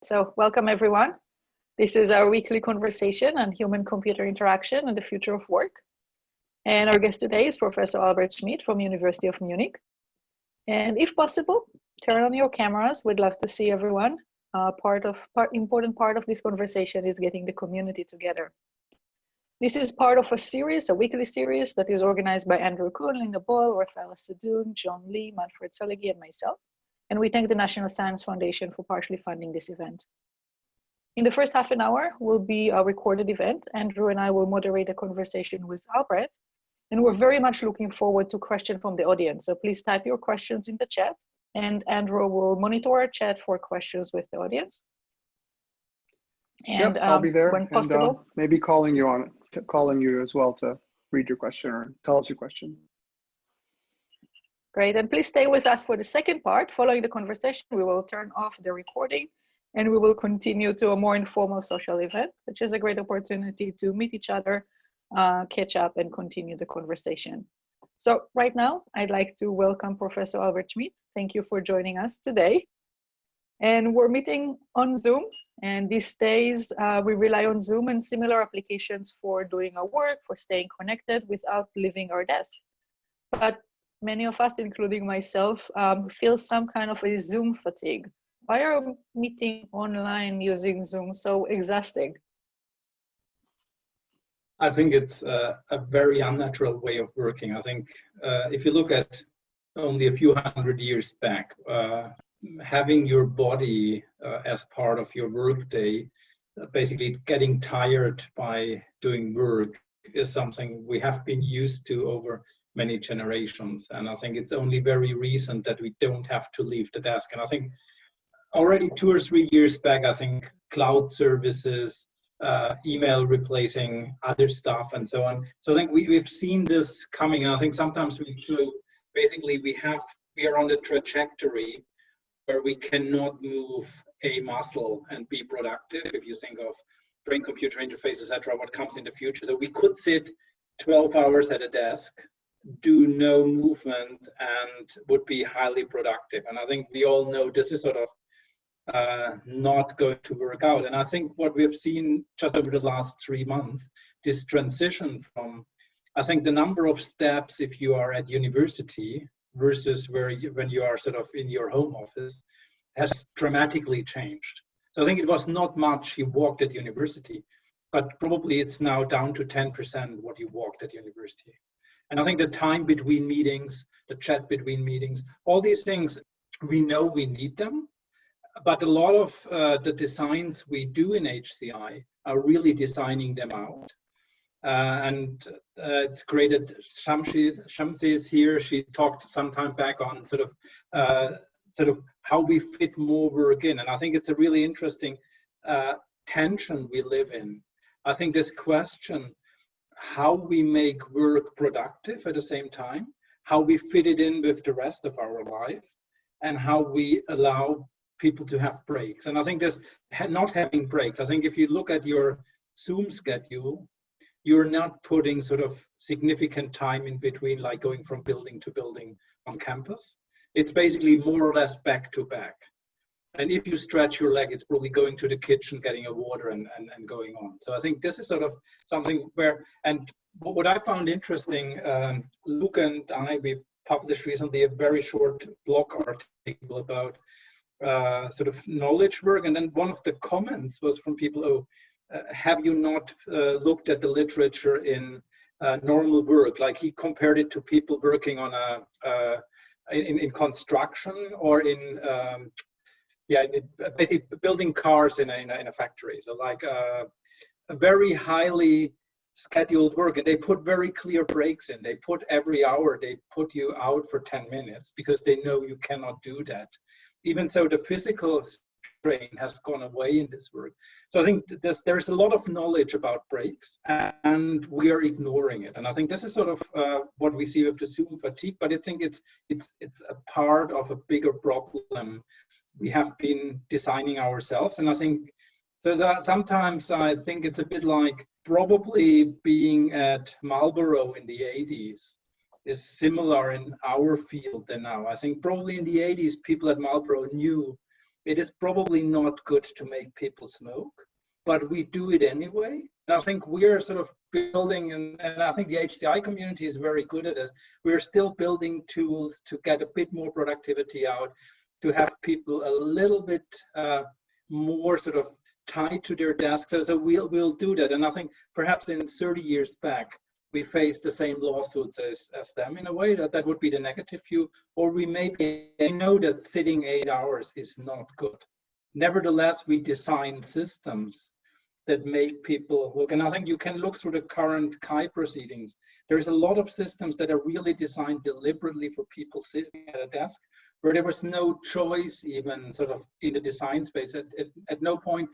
So welcome everyone. This is our weekly conversation on human-computer interaction and the future of work. And our guest today is Professor Albrecht Schmidt from University of Munich. And if possible, turn on your cameras. We'd love to see everyone. Important part of this conversation is getting the community together. This is part of a series, a weekly series that is organized by Andrew Kuhn, Linda Boyle, Raffaella Sadun, John Lee, Manfred, Tscheligi, and myself. And we thank the National Science Foundation for partially funding this event. In the first half an hour will be a recorded event. Andrew and I will moderate a conversation with Albrecht, and we're very much looking forward to questions from the audience. So please type your questions in the chat, and Andrew will monitor our chat for questions with the audience. And I'll be there when possible. And maybe calling you as well to read your question or tell us your question. Great, and please stay with us for the second part. Following the conversation, we will turn off the recording and we will continue to a more informal social event, which is a great opportunity to meet each other, catch up, and continue the conversation. So right now, I'd like to welcome Professor Albrecht Schmidt. Thank you for joining us today. And we're meeting on Zoom, and these days we rely on Zoom and similar applications for doing our work, for staying connected without leaving our desk. But many of us, including myself, feel some kind of a Zoom fatigue. Why are meeting online using Zoom so exhausting? I think it's a very unnatural way of working. I think if you look at only a few hundred years back, having your body as part of your workday, basically getting tired by doing work, is something we have been used to over many generations. And I think it's only very recent that we don't have to leave the desk. And I think already 2 or 3 years back, I think cloud services, email replacing other stuff and so on. So I think we've seen this coming. And I think sometimes we are on the trajectory where we cannot move a muscle and be productive. If you think of brain-computer interface, etc., what comes in the future. So we could sit 12 hours at a desk, do no movement, and would be highly productive. And I think we all know this is sort of not going to work out. And I think what we've seen just over the last 3 months, this transition from, I think the number of steps if you are at university versus when you are sort of in your home office has dramatically changed. So I think it was not much you walked at university, but probably it's now down to 10% what you walked at university. And I think the time between meetings, the chat between meetings, all these things, we know we need them, but a lot of the designs we do in HCI are really designing them out. And it's great that Shamsi is here. She talked some time back on sort of how we fit more work in. And I think it's a really interesting tension we live in. I think this question, how we make work productive at the same time, how we fit it in with the rest of our life, and how we allow people to have breaks. And I think this not having breaks, I think if you look at your Zoom schedule, you're not putting sort of significant time in between, like going from building to building on campus. It's basically more or less back to back. And if you stretch your leg, it's probably going to the kitchen, getting a water and going on. So I think this is sort of something where, and what I found interesting, Luke and I, we've published recently a very short blog article about sort of knowledge work. And then one of the comments was from people, have you not looked at the literature in normal work? Like he compared it to people working on in construction or in basically building cars in a factory. So like a very highly scheduled work, and they put very clear breaks in. They put every hour, they put you out for 10 minutes because they know you cannot do that. Even so, the physical strain has gone away in this work. So I think there's a lot of knowledge about breaks, and we are ignoring it. And I think this is sort of what we see with the Zoom fatigue. But I think it's a part of a bigger problem we have been designing ourselves. And I think so that sometimes I think it's a bit like probably being at Marlboro in the 80s is similar in our field than now. I think probably in the 80s, people at Marlboro knew it is probably not good to make people smoke, but we do it anyway. And I think we're sort of building, and I think the HCI community is very good at it. We're still building tools to get a bit more productivity out, to have people a little bit more sort of tied to their desks. So we'll do that. And I think perhaps in 30 years back, we faced the same lawsuits as them in a way. That would be the negative view. Or we maybe know that sitting 8 hours is not good. Nevertheless, we design systems that make people look. And I think you can look through the current CHI proceedings. There's a lot of systems that are really designed deliberately for people sitting at a desk, where there was no choice even sort of in the design space. At no point,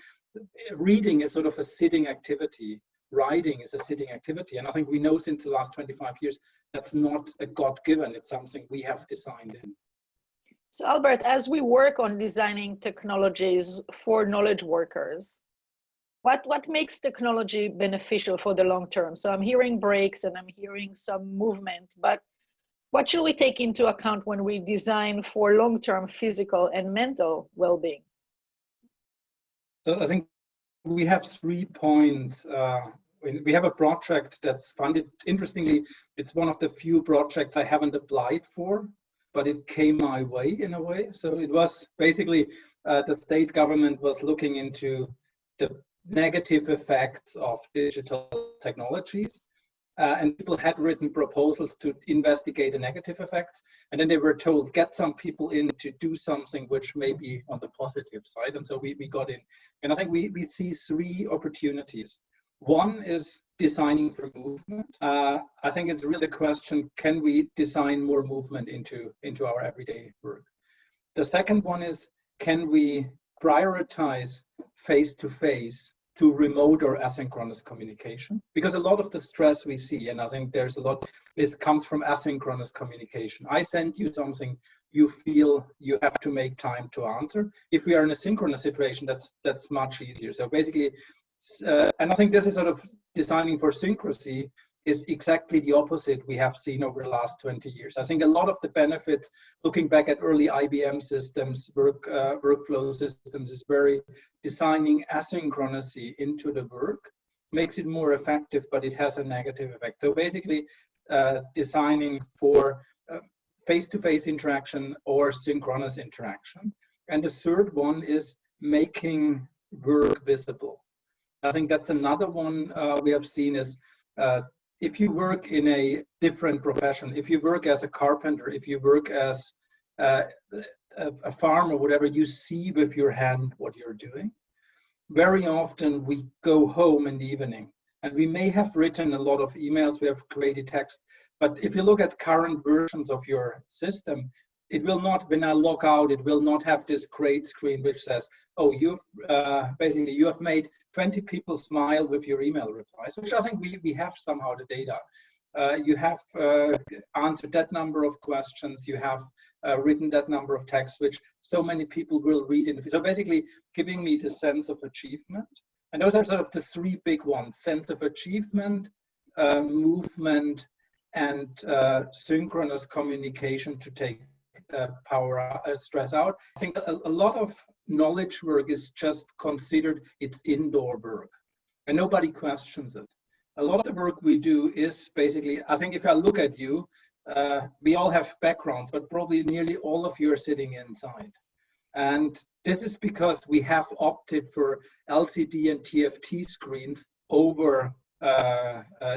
reading is sort of a sitting activity. Writing is a sitting activity. And I think we know since the last 25 years, that's not a God-given, it's something we have designed in. So Albert, as we work on designing technologies for knowledge workers, what makes technology beneficial for the long term? So I'm hearing breaks and I'm hearing some movement, but what should we take into account when we design for long-term physical and mental well-being? So I think we have 3 points. We have a project that's funded. Interestingly, it's one of the few projects I haven't applied for, but it came my way in a way. So it was basically the state government was looking into the negative effects of digital technologies. And people had written proposals to investigate the negative effects. And then they were told, get some people in to do something which may be on the positive side. And so we got in. And I think we see 3 opportunities. One is designing for movement. I think it's really a question, can we design more movement into our everyday work? The second one is, can we prioritize face-to-face to remote or asynchronous communication? Because a lot of the stress we see, and I think there's a lot, comes from asynchronous communication. I send you something, you feel you have to make time to answer. If we are in a synchronous situation, that's much easier. So basically, and I think this is sort of designing for synchrony is exactly the opposite we have seen over the last 20 years. I think a lot of the benefits, looking back at early IBM systems, workflow systems, is very designing asynchronicity into the work, makes it more effective, but it has a negative effect. So basically, designing for face-to-face interaction or synchronous interaction. And the third one is making work visible. I think that's another one we have seen is if you work in a different profession, if you work as a carpenter, if you work as a farmer, whatever, you see with your hand what you're doing. Very often we go home in the evening and we may have written a lot of emails, we have created text, but if you look at current versions of your system, it will not, when I log out, it will not have this great screen which says, oh, you've basically you have made 20 people smile with your email replies, which I think we have somehow the data. You have answered that number of questions, you have written that number of texts, which so many people will read in the future. So basically giving me the sense of achievement. And those are sort of the 3 big ones: sense of achievement, movement, and synchronous communication to take stress out. I think a lot of knowledge work is just considered it's indoor work and nobody questions it. A lot of the work we do is basically, I think if I look at you, we all have backgrounds, but probably nearly all of you are sitting inside. And this is because we have opted for LCD and TFT screens over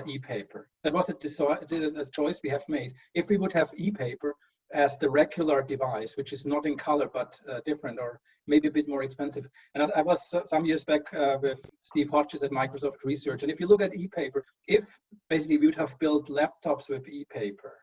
e-paper. That was a choice we have made. If we would have e-paper as the regular device, which is not in color but different or maybe a bit more expensive. And I was some years back with Steve Hodges at Microsoft Research. And if you look at e-paper, if basically we would have built laptops with e-paper,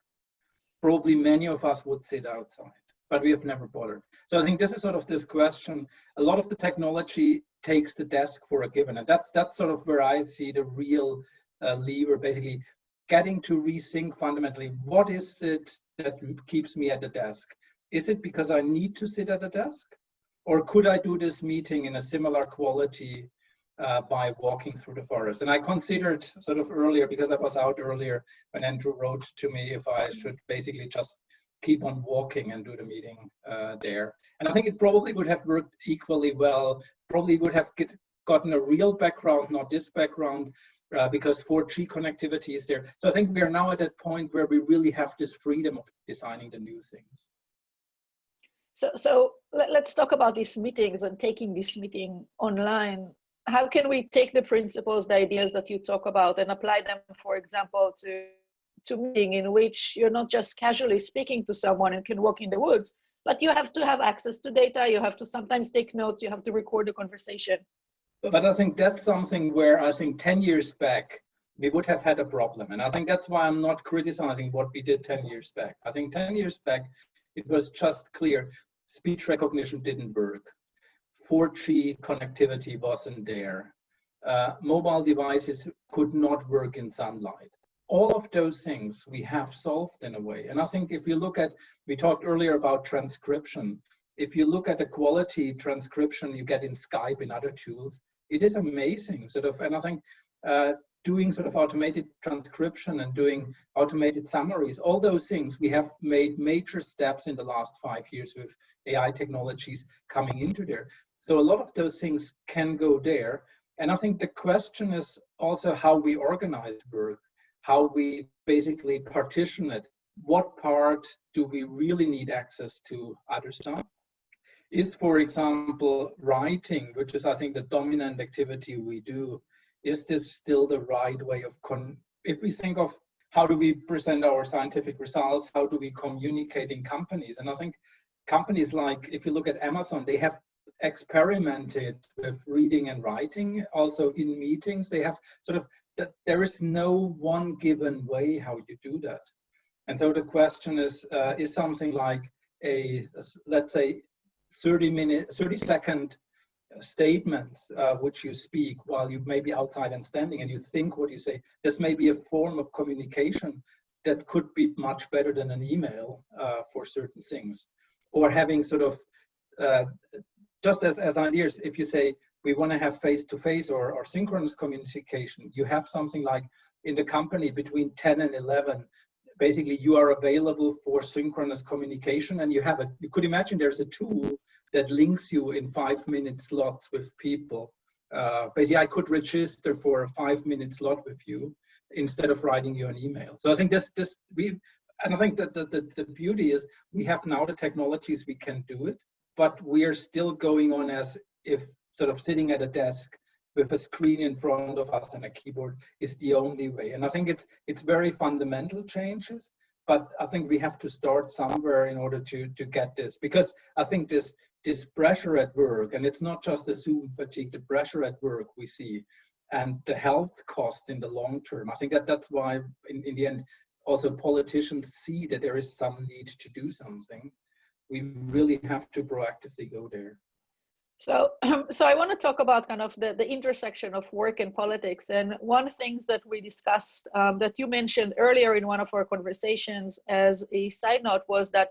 probably many of us would sit outside, but we have never bothered. So I think this is sort of this question. A lot of the technology takes the desk for a given. And that's sort of where I see the real lever, basically getting to rethink fundamentally, what is it that keeps me at the desk? Is it because I need to sit at the desk? Or could I do this meeting in a similar quality by walking through the forest? And I considered sort of earlier, because I was out earlier when Andrew wrote to me, if I should basically just keep on walking and do the meeting there. And I think it probably would have worked equally well, probably would have gotten a real background, not this background, because 4G connectivity is there. So I think we are now at that point where we really have this freedom of designing the new things. So let's talk about these meetings and taking this meeting online. How can we take the principles, the ideas that you talk about, and apply them, for example, to meeting in which you're not just casually speaking to someone and can walk in the woods, but you have to have access to data, you have to sometimes take notes, you have to record the conversation. But I think that's something where I think 10 years back, we would have had a problem. And I think that's why I'm not criticizing what we did 10 years back. I think 10 years back, it was just clear speech recognition didn't work. 4G connectivity wasn't there. Mobile devices could not work in sunlight. All of those things we have solved in a way. And I think if you look at, we talked earlier about transcription. If you look at the quality transcription you get in Skype and other tools, it is amazing sort of, and I think doing sort of automated transcription and doing automated summaries, all those things, we have made major steps in the last 5 years with AI technologies coming into there. So a lot of those things can go there. And I think the question is also how we organize work, how we basically partition it. What part do we really need access to other stuff? Is, for example, writing, which is, I think, the dominant activity we do, is this still the right way of, if we think of how do we present our scientific results, how do we communicate in companies? And I think companies like, if you look at Amazon, they have experimented with reading and writing. Also in meetings, they have sort of, that there is no one given way how you do that. And so the question is something like a, let's say, 30-second statements which you speak while you may be outside and standing and you think what you say. This may be a form of communication that could be much better than an email for certain things. Or having sort of, just as ideas, if you say we want to have face-to-face or synchronous communication, you have something like in the company between 10 and 11, basically you are available for synchronous communication, and you have a, you could imagine there's a tool that links you in 5-minute slots with people. Basically I could register for a 5-minute slot with you instead of writing you an email. So I think and I think that the beauty is we have now the technologies, we can do it, but we are still going on as if sort of sitting at a desk with a screen in front of us and a keyboard is the only way. And I think it's very fundamental changes, but I think we have to start somewhere in order to get this, because I think this pressure at work, and it's not just the Zoom fatigue, the pressure at work we see, and the health cost in the long term. I think that's why in the end, also politicians see that there is some need to do something. We really have to proactively go there. So I want to talk about kind of the intersection of work and politics. And one thing that we discussed that you mentioned earlier in one of our conversations as a side note was that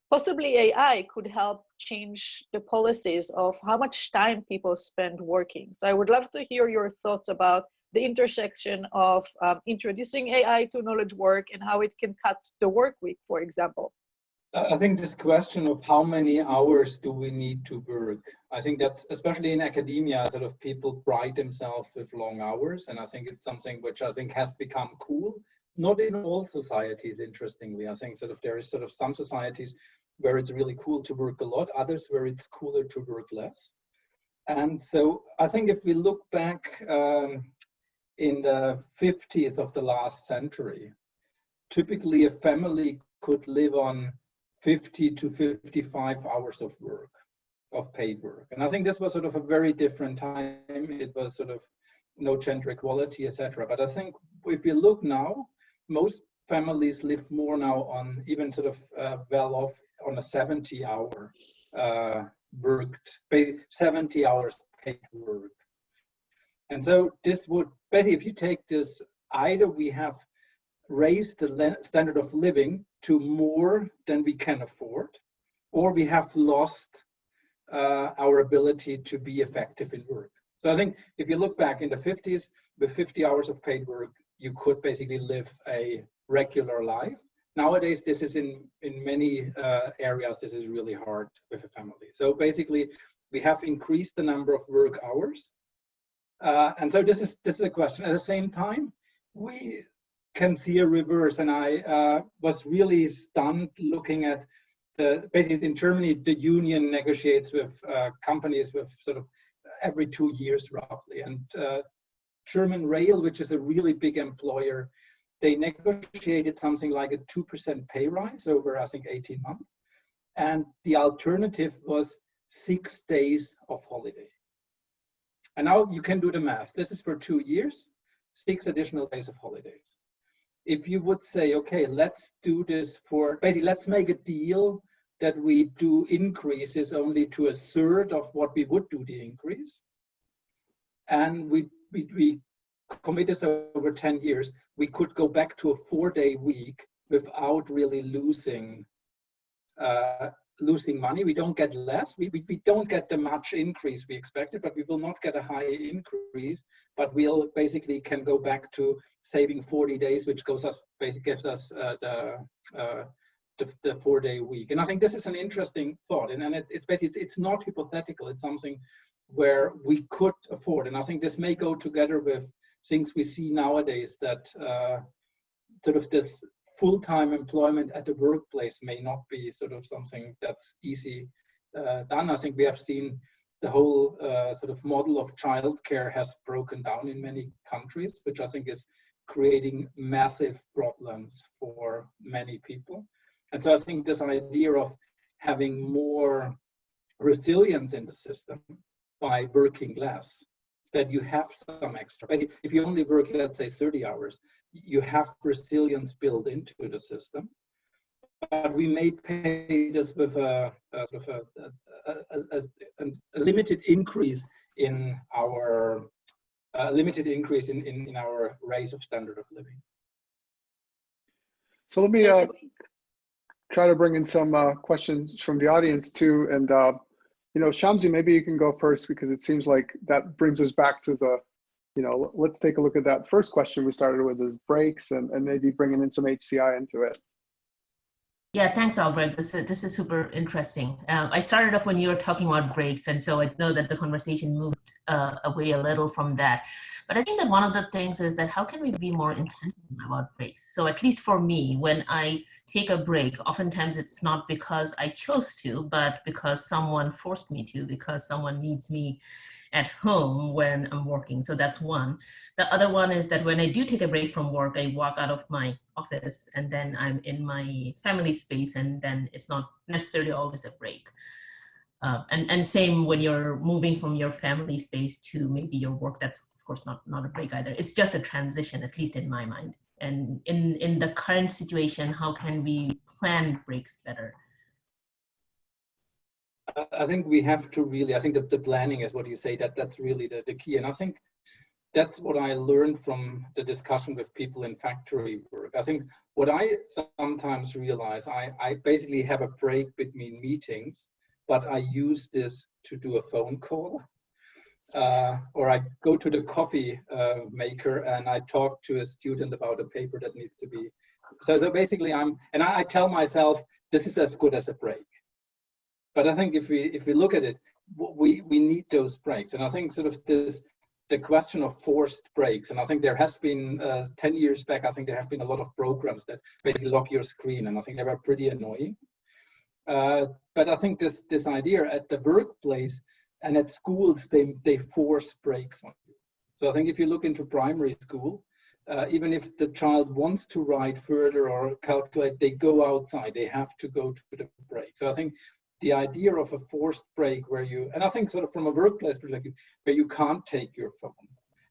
possibly AI could help change the policies of how much time people spend working. So I would love to hear your thoughts about the intersection of introducing AI to knowledge work and how it can cut the work week, for example. I think this question of how many hours do we need to work, I think that's, especially in academia, sort of people pride themselves with long hours. And I think it's something which I think has become cool. Not in all societies, interestingly. I think sort of there is sort of some societies where it's really cool to work a lot, others where it's cooler to work less. And so I think if we look back in the 50th of the last century, typically a family could live on 50 to 55 hours of work, of paid work. And I think this was sort of a very different time. It was sort of no gender equality, etc. But I think if you look now, most families live more now on even sort of well off on a 70-hour worked, basically 70 hours paid work. And so this would, basically if you take this, either we have raised the standard of living to more than we can afford, or we have lost our ability to be effective in work. So I think if you look back in the 50s, with 50 hours of paid work, you could basically live a regular life. nowadays, this is in many areas, this is really hard with a family. So basically, we have increased the number of work hours. And so this is a question. At the same time, we can see a reverse. And I was really stunned looking at basically in Germany, the union negotiates with companies with sort of every 2 years roughly. And German Rail, which is a really big employer, they negotiated something like a 2% pay rise over, I think, 18 months. And the alternative was 6 days of holiday. And now you can do the math. This is for 2 years, 6 additional days of holidays. If you would say, okay, let's do this for, basically, let's make a deal that we do increases only to a third of what we would do the increase. And we commit this over 10 years, we could go back to a 4-day week without really losing money. We don't get less. We don't get the much increase we expected, but we will not get a high increase. But we'll basically can go back to saving 40 days, which gives us the 4-day week. And I think this is an interesting thought. And it's basically it's not hypothetical. It's something where we could afford. And I think this may go together with things we see nowadays, that sort of this full-time employment at the workplace may not be sort of something that's easy done. I think we have seen the whole sort of model of childcare has broken down in many countries, which I think is creating massive problems for many people. And so I think this idea of having more resilience in the system by working less, that you have some extra. Basically, if you only work, let's say, 30 hours, you have resilience built into the system. But we may pay this with a limited increase in our in our raise of standard of living. So let me try to bring in some questions from the audience too. And you know, Shamsi, maybe you can go first, because it seems like that brings us back to the, you know, let's take a look at that first question we started with, is breaks, and maybe bringing in some HCI into it. Yeah, thanks, Albrecht. This is super interesting. I started off when you were talking about breaks, and so I know that the conversation moved away a little from that. But I think that one of the things is that how can we be more intentional about breaks? So at least for me, when I take a break, oftentimes it's not because I chose to, but because someone forced me to, because someone needs me at home when I'm working. So that's one. The other one is that when I do take a break from work, I walk out of my office and then I'm in my family space, and then it's not necessarily always a break. And same when you're moving from your family space to maybe your work, that's of course not a break either. It's just a transition, at least in my mind. And in the current situation, how can we plan breaks better? I think we have to really, I think that the planning is what you say, that's really the key. And I think that's what I learned from the discussion with people in factory work. I think what I sometimes realize, I basically have a break between meetings, but I use this to do a phone call. Or I go to the coffee maker and I talk to a student about a paper that needs to be. So basically I tell myself, this is as good as a break. But I think if we look at it, we need those breaks. And I think sort of the question of forced breaks, and I think there has been 10 years back, I think there have been a lot of programs that basically lock your screen, and I think they were pretty annoying. But I think this idea at the workplace and at schools, they force breaks on you. So I think if you look into primary school, even if the child wants to write further or calculate, they go outside, they have to go to the break. So I think the idea of a forced break where you, and I think sort of from a workplace perspective, where you can't take your phone.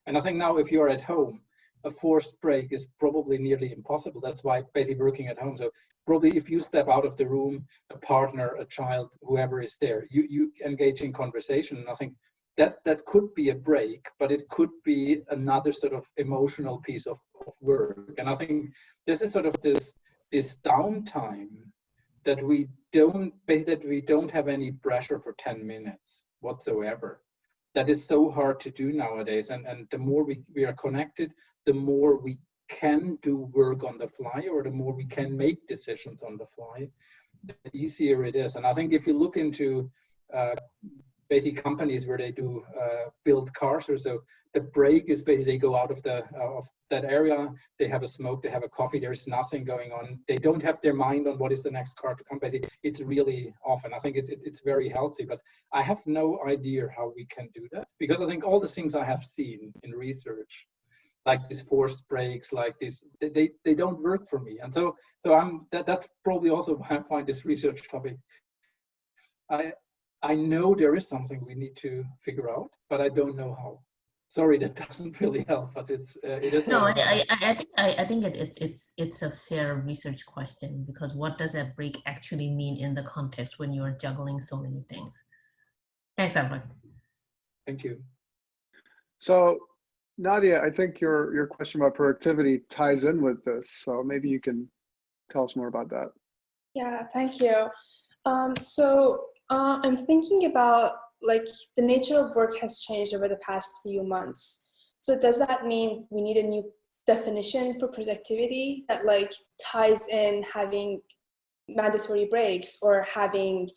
And I think now if you're at home, a forced break is probably nearly impossible. That's why basically working at home. So probably if you step out of the room, a partner, a child, whoever is there, you engage in conversation. And I think that could be a break, but it could be another sort of emotional piece of work. And I think this is sort of this downtime that we don't have any pressure for 10 minutes whatsoever. That is so hard to do nowadays. And the more we are connected, the more we can do work on the fly, or the more we can make decisions on the fly, the easier it is. And I think if you look into basic companies where they do build cars or so, the brake is basically, they go out of that area, they have a smoke, they have a coffee, there's nothing going on. They don't have their mind on what is the next car to come. Basically, it's really often, I think it's very healthy, but I have no idea how we can do that, because I think all the things I have seen in research, like these forced brakes, like this, they don't work for me. And so that's probably also why I find this research topic. I know there is something we need to figure out, but I don't know how. Sorry, that doesn't really help, but it is. No, I think it's a fair research question, because what does that brake actually mean in the context when you are juggling so many things? Thanks, Albrecht. Thank you. So, Nadia, I think your question about productivity ties in with this. So maybe you can tell us more about that. Yeah, thank you. I'm thinking about, like, the nature of work has changed over the past few months. So does that mean we need a new definition for productivity that, like, ties in having mandatory breaks or having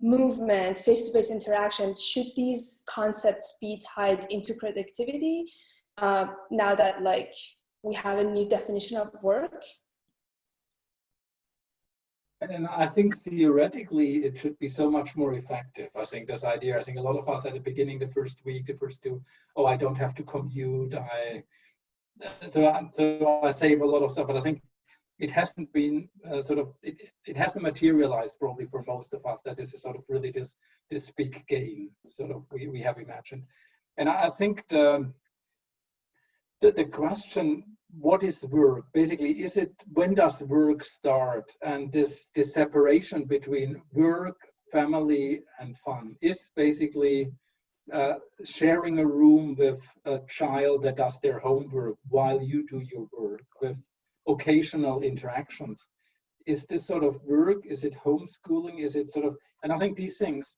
movement, face-to-face interaction? Should these concepts be tied into productivity now that, like, we have a new definition of work? And I think theoretically it should be so much more effective. I think this idea, I think a lot of us at the beginning, the first week, the first two, oh, I don't have to commute. So I save a lot of stuff, but I think it hasn't been it hasn't materialized probably for most of us that this is sort of really this big gain sort of we have imagined. And I think the question, what is work? Basically, is it, when does work start? And this separation between work, family, and fun is basically sharing a room with a child that does their homework while you do your work, with occasional interactions. Is this sort of work? Is it homeschooling? Is it sort of, and I think these things,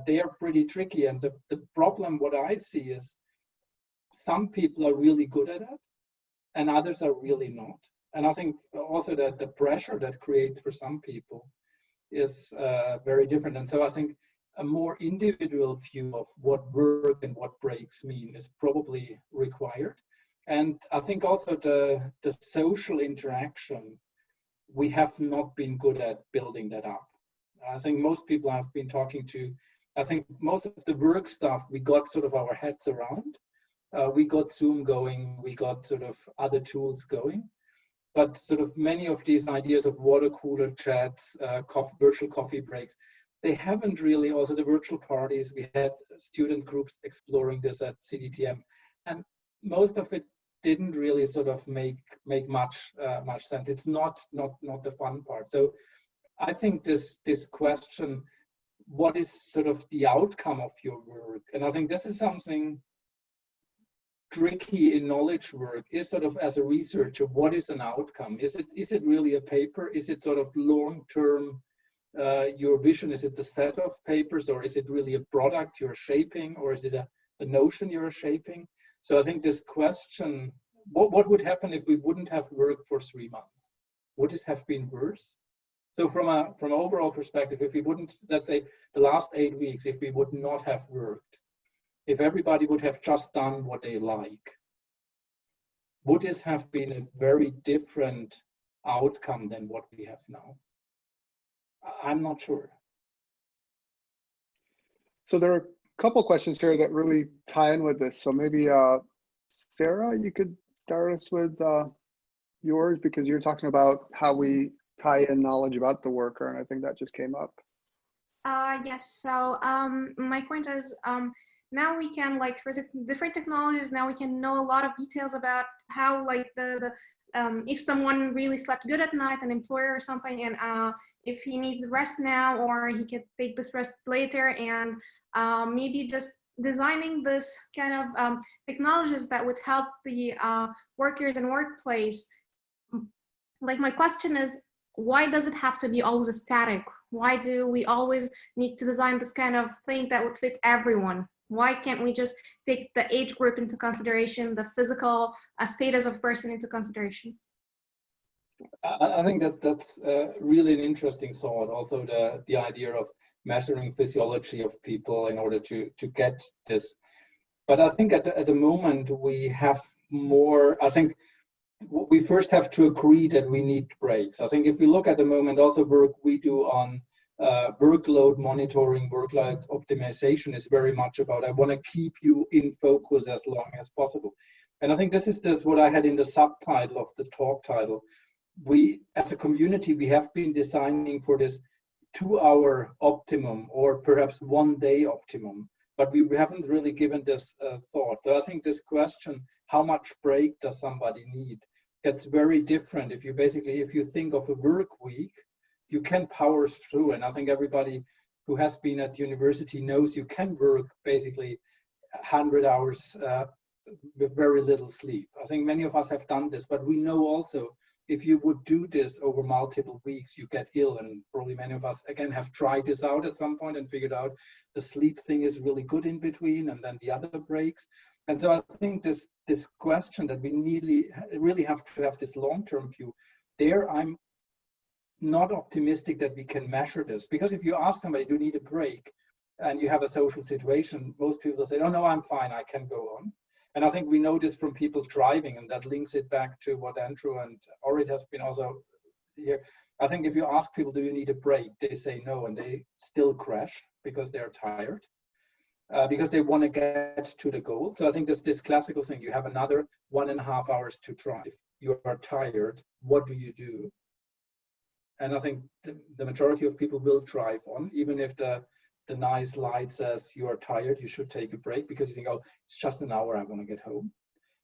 they are pretty tricky. And the problem, what I see is, some people are really good at it, and others are really not. And I think also that the pressure that creates for some people is very different. And so I think a more individual view of what work and what breaks mean is probably required. And I think also the social interaction, we have not been good at building that up. I think most people I've been talking to, I think most of the work stuff, we got sort of our heads around. We got Zoom going, we got sort of other tools going, but sort of many of these ideas of water cooler chats, virtual coffee breaks, they haven't really, also the virtual parties, we had student groups exploring this at CDTM, and most of it didn't really sort of make much sense. It's not the fun part. So I think this question, what is sort of the outcome of your work? And I think this is something tricky in knowledge work, is sort of, as a researcher, what is an outcome? Is it really a paper? Is it sort of long-term, your vision? Is it the set of papers, or is it really a product you're shaping, or is it a notion you're shaping? So I think this question, what would happen if we wouldn't have worked for 3 months? Would this have been worse? So from an overall perspective, if we wouldn't, let's say the last 8 weeks, if we would not have worked, if everybody would have just done what they like, would this have been a very different outcome than what we have now? I'm not sure. So there are a couple questions here that really tie in with this. So maybe Sarah, you could start us with yours, because you're talking about how we tie in knowledge about the worker, and I think that just came up. Yes, so my point is, now we can, like, for different technologies, now we can know a lot of details about how, like, if someone really slept good at night, an employer or something, and if he needs rest now, or he can take this rest later, and maybe just designing this kind of technologies that would help the workers and workplace. Like, my question is, why does it have to be always static? Why do we always need to design this kind of thing that would fit everyone? Why can't we just take the age group into consideration, the physical status of person into consideration? I think that's really an interesting thought. Also, the idea of measuring physiology of people in order to get this. But I think at the moment we have more. I think we first have to agree that we need breaks. I think if we look at the moment, also work we do on workload monitoring, workload optimization is very much about, I want to keep you in focus as long as possible. And I think this is what I had in the subtitle of the talk title. We, as a community, we have been designing for this 2-hour optimum or perhaps 1 day optimum, but we haven't really given this thought. So I think this question, how much break does somebody need, gets very different. If you think of a work week, you can power through. And I think everybody who has been at university knows you can work basically 100 hours with very little sleep. I think many of us have done this, but we know also if you would do this over multiple weeks, you get ill. And probably many of us, again, have tried this out at some point and figured out the sleep thing is really good in between and then the other breaks. And so I think this question that we really have to have this long-term view, there I'm not optimistic that we can measure this. Because if you ask somebody, do you need a break? And you have a social situation, most people say, oh no, I'm fine, I can go on. And I think we know this from people driving, and that links it back to what Andrew and Orit has been also here. I think if you ask people, do you need a break? They say no, and they still crash because they're tired, because they want to get to the goal. So I think this classical thing, you have another 1.5 hours to drive. You are tired, what do you do? And I think the majority of people will drive on, even if the nice light says you are tired, you should take a break, because you think, oh, it's just an hour, I want to get home.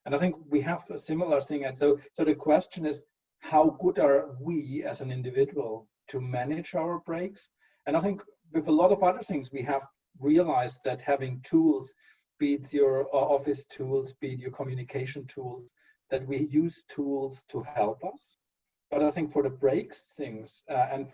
And I think we have a similar thing. And so the question is, how good are we as an individual to manage our breaks? And I think with a lot of other things, we have realized that having tools, be it your office tools, be it your communication tools, that we use tools to help us. But I think for the breaks things, and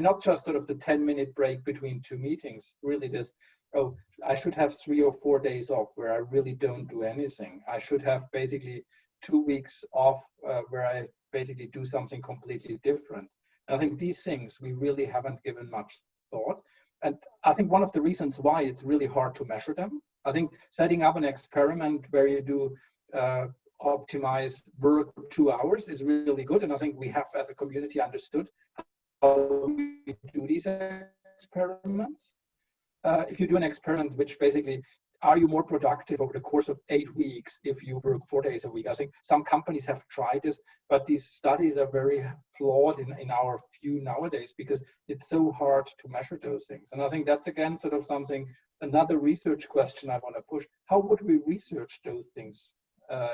not just sort of the 10-minute break between two meetings, really this, oh, I should have 3 or 4 days off where I really don't do anything. I should have basically 2 weeks off where I basically do something completely different. And I think these things we really haven't given much thought. And I think one of the reasons why it's really hard to measure them, I think setting up an experiment where you do optimize work for 2 hours is really good. And I think we have as a community understood how we do these experiments. If you do an experiment which basically, are you more productive over the course of 8 weeks if you work 4 days a week? I think some companies have tried this, but these studies are very flawed in our view nowadays, because it's so hard to measure those things. And I think that's again sort of something, another research question I want to push. How would we research those things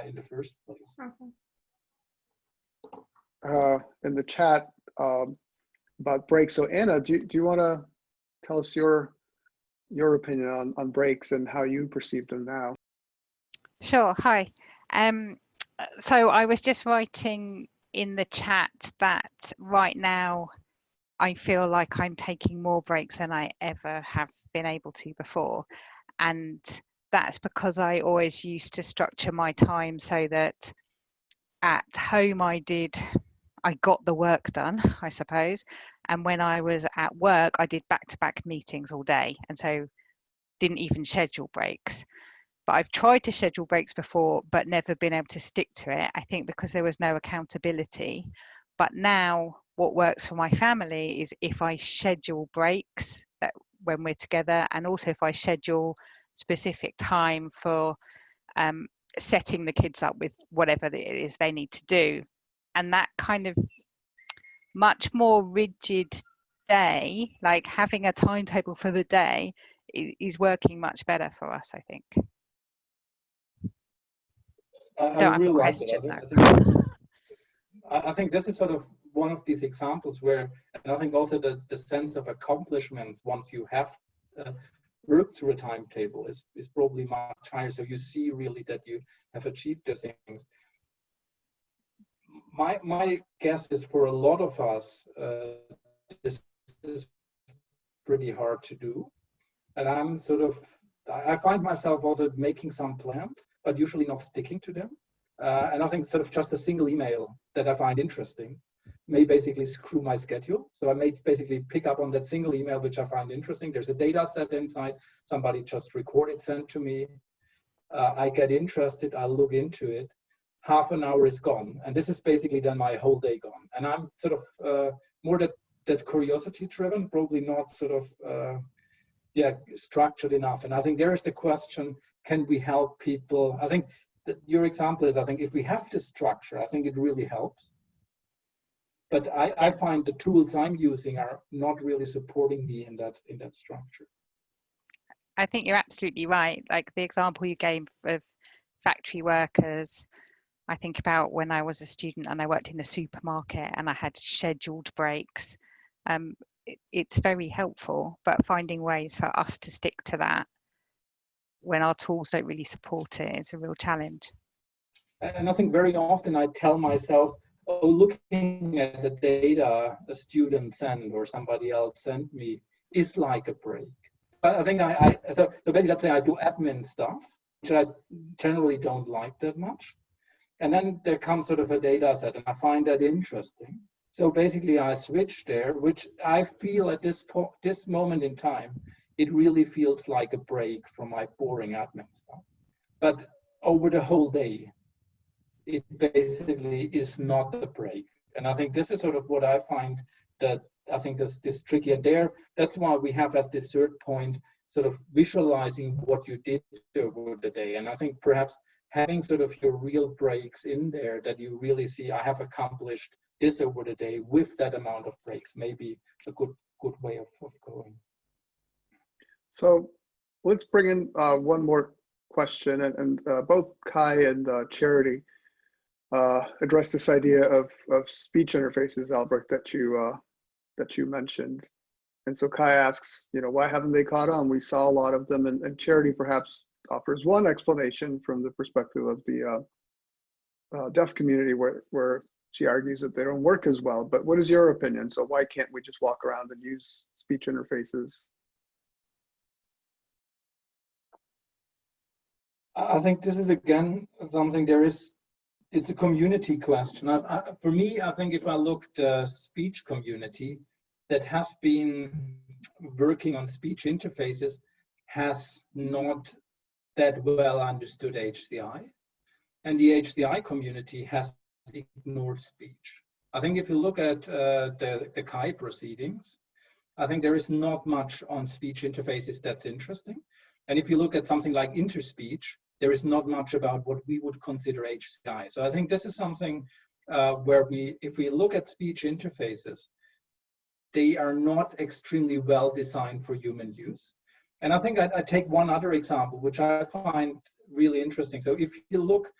in the first place? In the chat about breaks. So Anna, do you want to tell us your opinion on breaks and how you perceive them now? Sure. Hi. So I was just writing in the chat that right now I feel like I'm taking more breaks than I ever have been able to before, and that's because I always used to structure my time so that at home I got the work done, I suppose. And when I was at work, I did back-to-back meetings all day. And so didn't even schedule breaks. But I've tried to schedule breaks before, but never been able to stick to it. I think because there was no accountability. But now what works for my family is if I schedule breaks when we're together, and also if I schedule specific time for setting the kids up with whatever it is they need to do. And that kind of much more rigid day, like having a timetable for the day, is working much better for us, I think. I really like it. I think this is sort of one of these examples where, and I think also the sense of accomplishment once you have worked through a timetable is probably much higher. So you see really that you have achieved those things. My guess is for a lot of us, this is pretty hard to do. And I'm sort of I find myself also making some plans, but usually not sticking to them. And I think sort of just a single email that I find interesting may basically screw my schedule. So I may basically pick up on that single email, which I find interesting. There's a data set inside, somebody just recorded, sent to me. I get interested, I look into it. Half an hour is gone. And this is basically then my whole day gone. And I'm sort of more that curiosity driven, probably not sort of, structured enough. And I think there is the question, can we help people? I think that your example is, I think if we have the structure, I think it really helps. But I find the tools I'm using are not really supporting me in that structure. I think you're absolutely right. Like the example you gave of factory workers, I think about when I was a student and I worked in a supermarket and I had scheduled breaks. It's very helpful, but finding ways for us to stick to that when our tools don't really support it is a real challenge. And I think very often I tell myself, oh, looking at the data a student sent or somebody else sent me is like a break. But I think so basically, let's say I do admin stuff, which I generally don't like that much. And then there comes sort of a data set and I find that interesting. So basically I switch there, which I feel at this moment in time, it really feels like a break from my boring admin stuff. But over the whole day, it basically is not a break. And I think this is sort of what I find that I think this tricky. And that's why we have as this third point, sort of visualizing what you did over the day. And I think perhaps having sort of your real breaks in there that you really see, I have accomplished this over the day with that amount of breaks, maybe a good way of going. So let's bring in one more question, and both Kai and Charity address this idea of speech interfaces, Albrecht, that you mentioned. And so Kai asks, why haven't they caught on? We saw a lot of them, and Charity perhaps offers one explanation from the perspective of the deaf community, where she argues that they don't work as well. But what is your opinion? So why can't we just walk around and use speech interfaces? I think this is again something it's a community question. For me, I think if I look at the speech community that has been working on speech interfaces has not that well understood HCI. And the HCI community has ignored speech. I think if you look at the Kai proceedings, I think there is not much on speech interfaces that's interesting. And if you look at something like interspeech, there is not much about what we would consider HCI. So I think this is something where if we look at speech interfaces, they are not extremely well designed for human use. And I think I take one other example, which I find really interesting. So if you look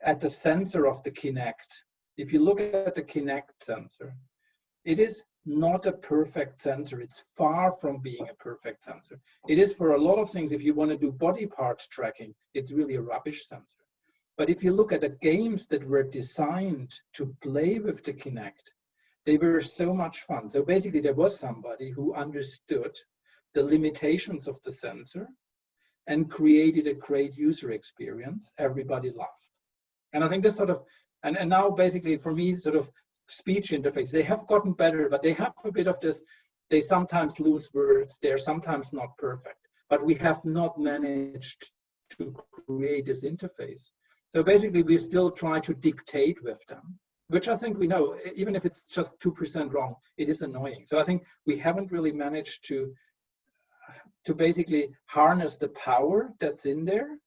at the sensor of the Kinect, if you look at the Kinect sensor, it is not a perfect sensor. It's far from being a perfect sensor. It is for a lot of things. If you want to do body part tracking, it's really a rubbish sensor. But if you look at the games that were designed to play with the Kinect, they were so much fun. So basically there was somebody who understood the limitations of the sensor and created a great user experience everybody loved. And I think this sort of, and now basically for me, sort of speech interface, they have gotten better, but they have a bit of this, they sometimes lose words, they're sometimes not perfect, but we have not managed to create this interface. So basically we still try to dictate with them, which I think we know, even if it's just 2% wrong, it is annoying. So I think we haven't really managed to basically harness the power that's in there,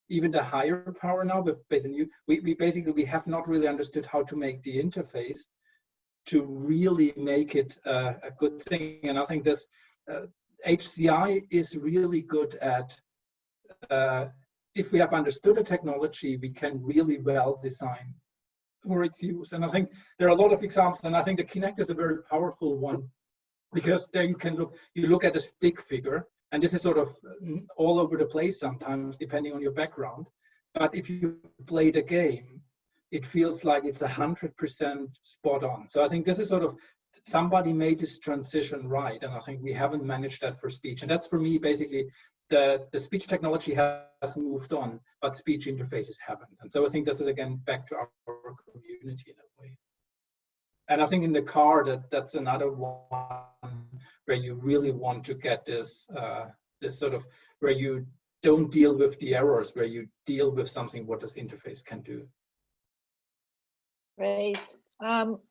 even the higher power now with basically, we have not really understood how to make the interface to really make it a good thing. And I think this HCI is really good at, if we have understood the technology, we can really well design for its use. And I think there are a lot of examples, and I think the Kinect is a very powerful one, because there you look at a stick figure, and this is sort of all over the place sometimes, depending on your background. But if you play the game, it feels like it's 100% spot on. So I think this is sort of, somebody made this transition right, and I think we haven't managed that for speech. And that's for me basically the speech technology has moved on, but speech interfaces haven't. And so I think this is again back to our community in a way. And I think in the car, that's another one where you really want to get this, this sort of, where you don't deal with the errors, where you deal with something what this interface can do. Great.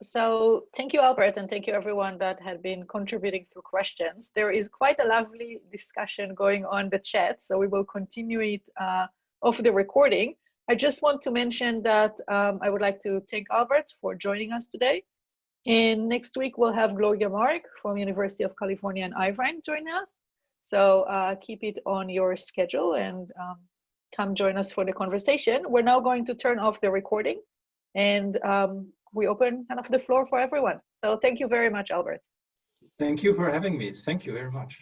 So thank you, Albert, and thank you everyone that had been contributing through questions. There is quite a lovely discussion going on the chat, so we will continue it off the recording. I just want to mention that I would like to thank Albert for joining us today. And next week we'll have Gloria Mark from University of California in Irvine join us. So keep it on your schedule and come join us for the conversation. We're now going to turn off the recording and we open kind of the floor for everyone. So thank you very much, Albert. Thank you for having me. Thank you very much.